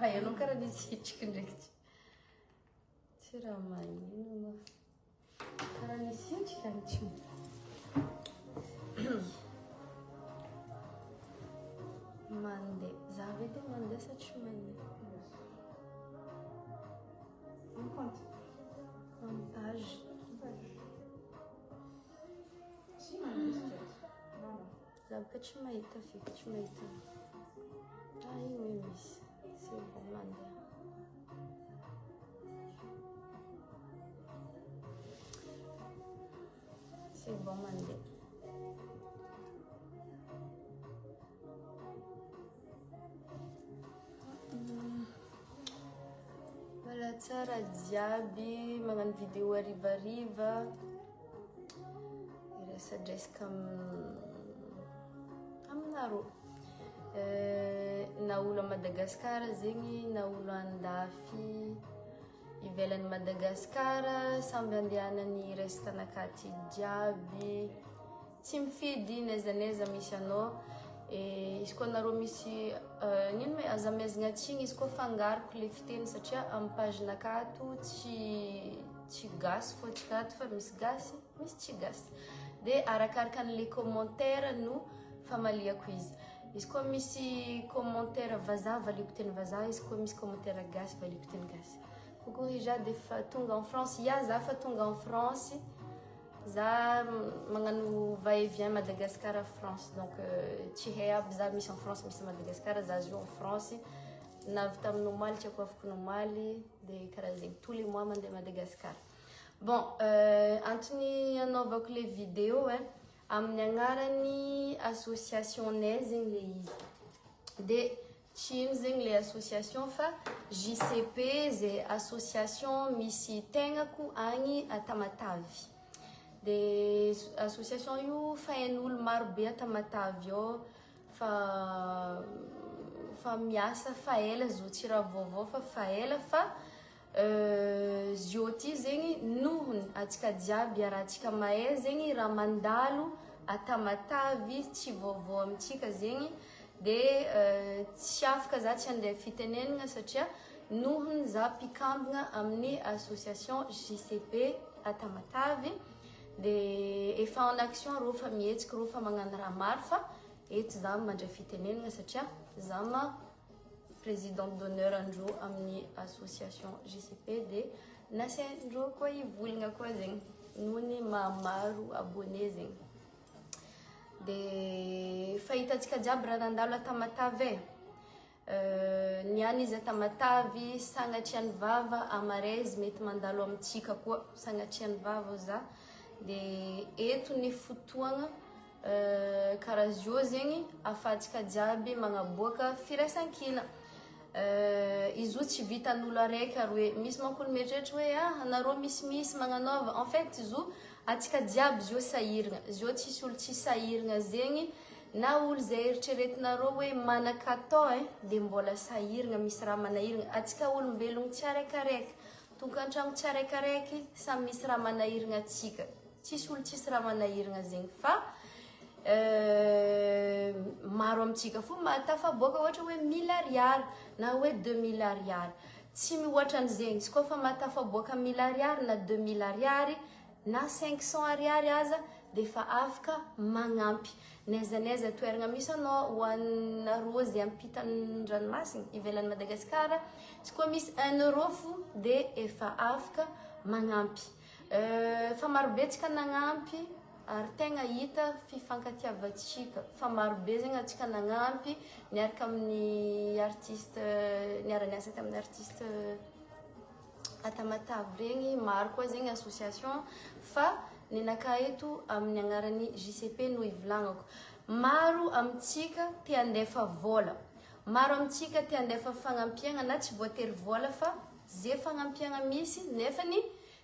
Anao karaha nisisitriky ndraiky tsy raha magnino karaha nisitriky any tsy mandeha za vedy mandeha sa tsy mandeha montage za boka tsy mahita feky tsy mahita ino hoe misy c'est bon mandeha c'est bon mandeha Voilà tsara jiaby magnano vidéo arivariva iresadresaka aminareo na olo a Madagasikara zegny na olo andafy ivelan'ny Madagasikara samby andehanany resaka anakaty jiaby tsy mifidy naiza naiza misy anao izy koa nareo misy nino me aza mezigna atsiny izy koa fangariko le fiteny satria amin'ny page nakato tsy gasy fô tsy kato fa misy gasy misy tsy gasy de arakaraka an'le commentaire no famaliako izy koa misy commentaire vazaha valiako teny vazaha izy koa misy commentaire gasy valiako teny gasy coucou Hija de fa tonga en France ya za fa tonga en France za magnano va-et-vient Madagascar France donc tsy hay aby za misy en France misy Madagascar za zo en France navy tamin'ny Omaly tsy ako afaka Omaly de karaha zegny tous les mois mandeha Madagascar bon antony anaovako le vidéo amin'ny agnarany associationnay zegny le izy de tsy ino zegny le association fa JCP zay association misy tegnako agny a Tamatavy de association io fahain'olo maro be a Tamatavy ao fa miasa fa ela zo tsy raha vaovao fa ela fa zio ty zegny nohony atsika jiaby arahantsika mahay zegny raha mandalo a Tamatavy tsy vaovao amintsika zegny de tsy afaka za tsy andeha fitenenana satria nohony za mpikambagna amin'ny association JCP a Tamatavy de efa en action rô fa mihetsika rô fa magnano raha maro fa eto za mandray fitenenana satria za ma présidente d'honneur andro amin'ny association JCP de nasaindrô koa ivolagna koa zegny nohony maro abonné zegny de fahitantsika jiaby raha nandalo a Tamatavy niany izy a Tamatavy sagnatriany vava amarezy mety mandalo amintsika koa sagnatriany vava za de eto ny fotoagna karaha zio zegny afahantsika jiaby magnaboaka firaisankina izy io tsy vitan'olo araiky ary hoe misy manko ny mieritreritra hoe anareo misy magnanaova en fait izy io atsika jiaby zio sahiragna zio tsisy olo tsy sahiragna zegny na olo zay eritreretinareo hoe manakatao de mbola sahiragna misy raha manahiragna atsika olombelogno tsy araikaraiky tonga an-tragno tsy araikaraiky samy misy raha manahiragna atsika tsisy olo tsisy raha manahiragna zegny fa maro amintsika fo matafaboaka ohatra hoe 1000 ariary na hoe 2000 ariary tsy mihoatra an'zegny izy koa fa matafaboaka 1000 ariary na 2000 ariary na 500 ariary aza de fa afaka magnampy naiza naiza toeragna misy anao ho anareo zay ampitan'ny ranomasina ivelan'ny Madagasikara izy koa misy 1 euro fo de efa afaka magnampy fa marobe tsika nagnampy ary tegna hita fifankatiavatsika fa marobe zegny atsika nagnampy niaraka amin'ny artiste niara-niasa tamin'ny artiste a Tamatavy regny maro koa zegny association fa nenaka eto amin'ny agnarany JCP no ivolagnako maro amintsika te andefa vola maro amintsika te andefa fagnampiagna na tsy voatery vola fa zay fagnampiagna misy nefany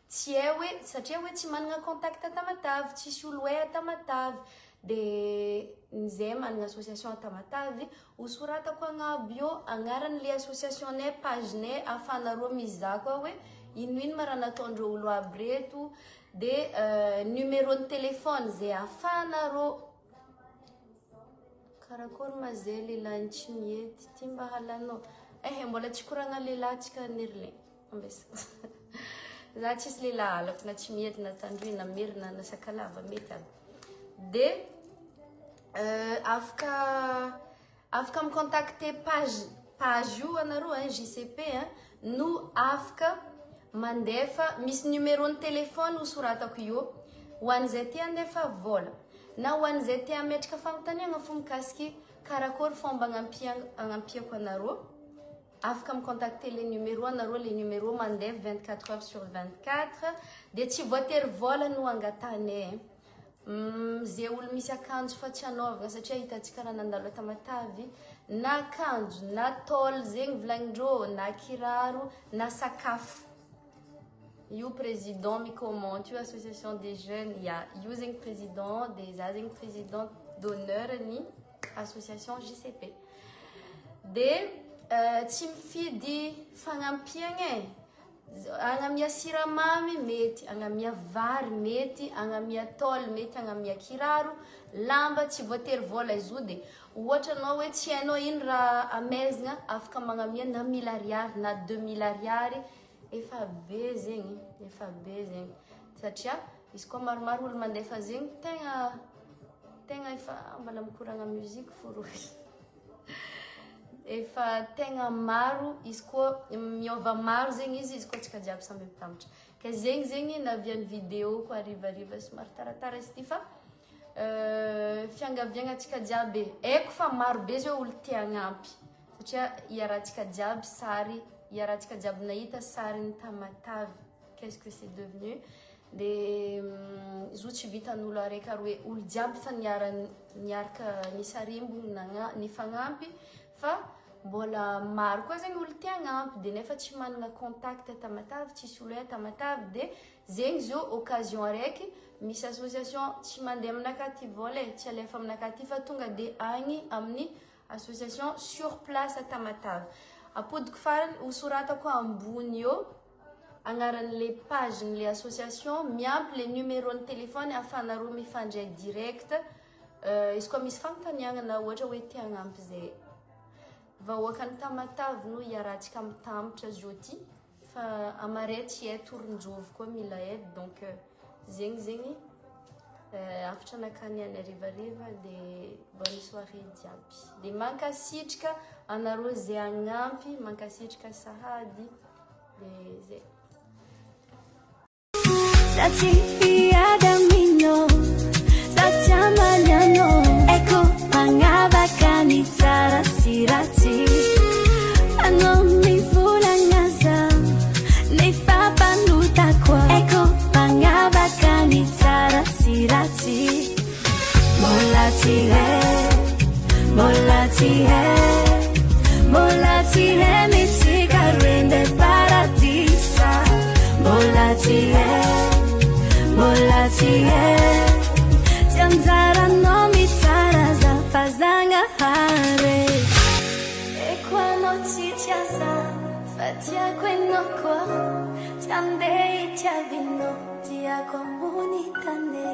tsy hay hoe satria hoe tsy managna contact a Tamatavy tsisy olo hoe a Tamatavy de nizay managna association a Tamatavy hosoratako agnabo eo agnaran'le associationnay pagenay ahafahanareo mizaha koa hoe ino ma raha nataondreo olo aby reto de numéro de téléphone zay ahafahanareo karakory ma zay lehilahy tsy mihety ty mba halanao mbola tsy koragna lehilahytsika nirle ambes za tsisy lehilahy alako na tsy miety na tandroy na mirina na sakalava mety aby de afaka micontacter page io anareo JCP no afaka mandefa misy numéro ny telefony hosoratako io ho an'izay tia andefa vola na ho an'izay tia ametraka fanontaniana fo mikasiky karakory fomba agnampihako anareo afaka micontacter les numéros anareo les numéros mandefa 24 heures sur 24 de tsy voatery vola no angatanay zay olo misy akanjo fa tsy anaovagna satria hitantsika raha nandalo Tamatavy na akanjo na tôle zegny volagnindreo na kiraro na sakafo io président mi-commente io association des jeunes io zegny président des zegny président d'honneur ni association JCP de tsy mifidy fagnampiagna agnamia siramamy mety agnamia vary mety agnamia tôle mety agnamia kiraro lamba tsy voatery vola izy io de ohatra anao hoe tsy hainao ino raha amezagna afaka magnamia na 1000 ariary na 2000 ariary efa be zegny satria izy koa maromaro olo mandefa zegny tegna efa mbala mikoragna musique foroy efa tegna maro izy koa miova maro zegny izy koa tsika jiaby samby mitambatra ka zegny naviany vidéo koa arivariva somary taratara izy ty fa fiangaviagna tsika jiaby eko fa maro be zao olo tia agnampy satria iarahantsika jiaby sary iarahantsika jiaby nahita sary ny Tamatavy qu'est-ce que c'est devenu de zo tsy vitan'olo araiky ary hoe olo jiaby fa niaraka nisarimbo ny fagnampy fa mbola maro koa zegny olo tia agnampy de nefa tsy manana contact Tamatavy tsisy olo Tamatavy de zegny zao occasion araiky misy association tsy mandeha aminakaty vola tsy alefa aminakaty fa tonga de agny amin'ny association sur place Tamatavy apodiko farany hosoratako ambony eo agnaran'le page n'le association miampy le numéro ny telefony afanareo mifandray direct izy koa misy fanontaniagna na ohatra hoe tia agnampy zay vahoaka ny Tamatavy no iarahantsika mitambatra zio ty fa amaray tsy hay toron-jovy koa mila aide donc zegny afatra nakany any arivariva de bonne soirée jiaby de mankasitrika anareo zay agnampy mankasitrika sahady de zay Sati iadamino Sati amaliano Eko mangabakani tsara sirati Ano mivulangaza Nifapanuta kwa Eko mangabakani tsara sirati Molati he mitika rende paradisa Molati Tianzara no mitara za fazanga hare Equano titiaza fatia queno qua Tiande tiavino tia comunitane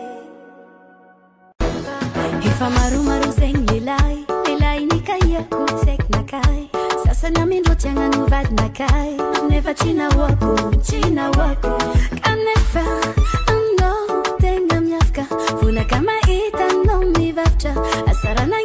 Ifa maru zeng lilai nikaya kutsek nakai Sasa namin lo tianga nuvad nakai Never china wako Kanefa Funa kama ita no mi vavcha asara na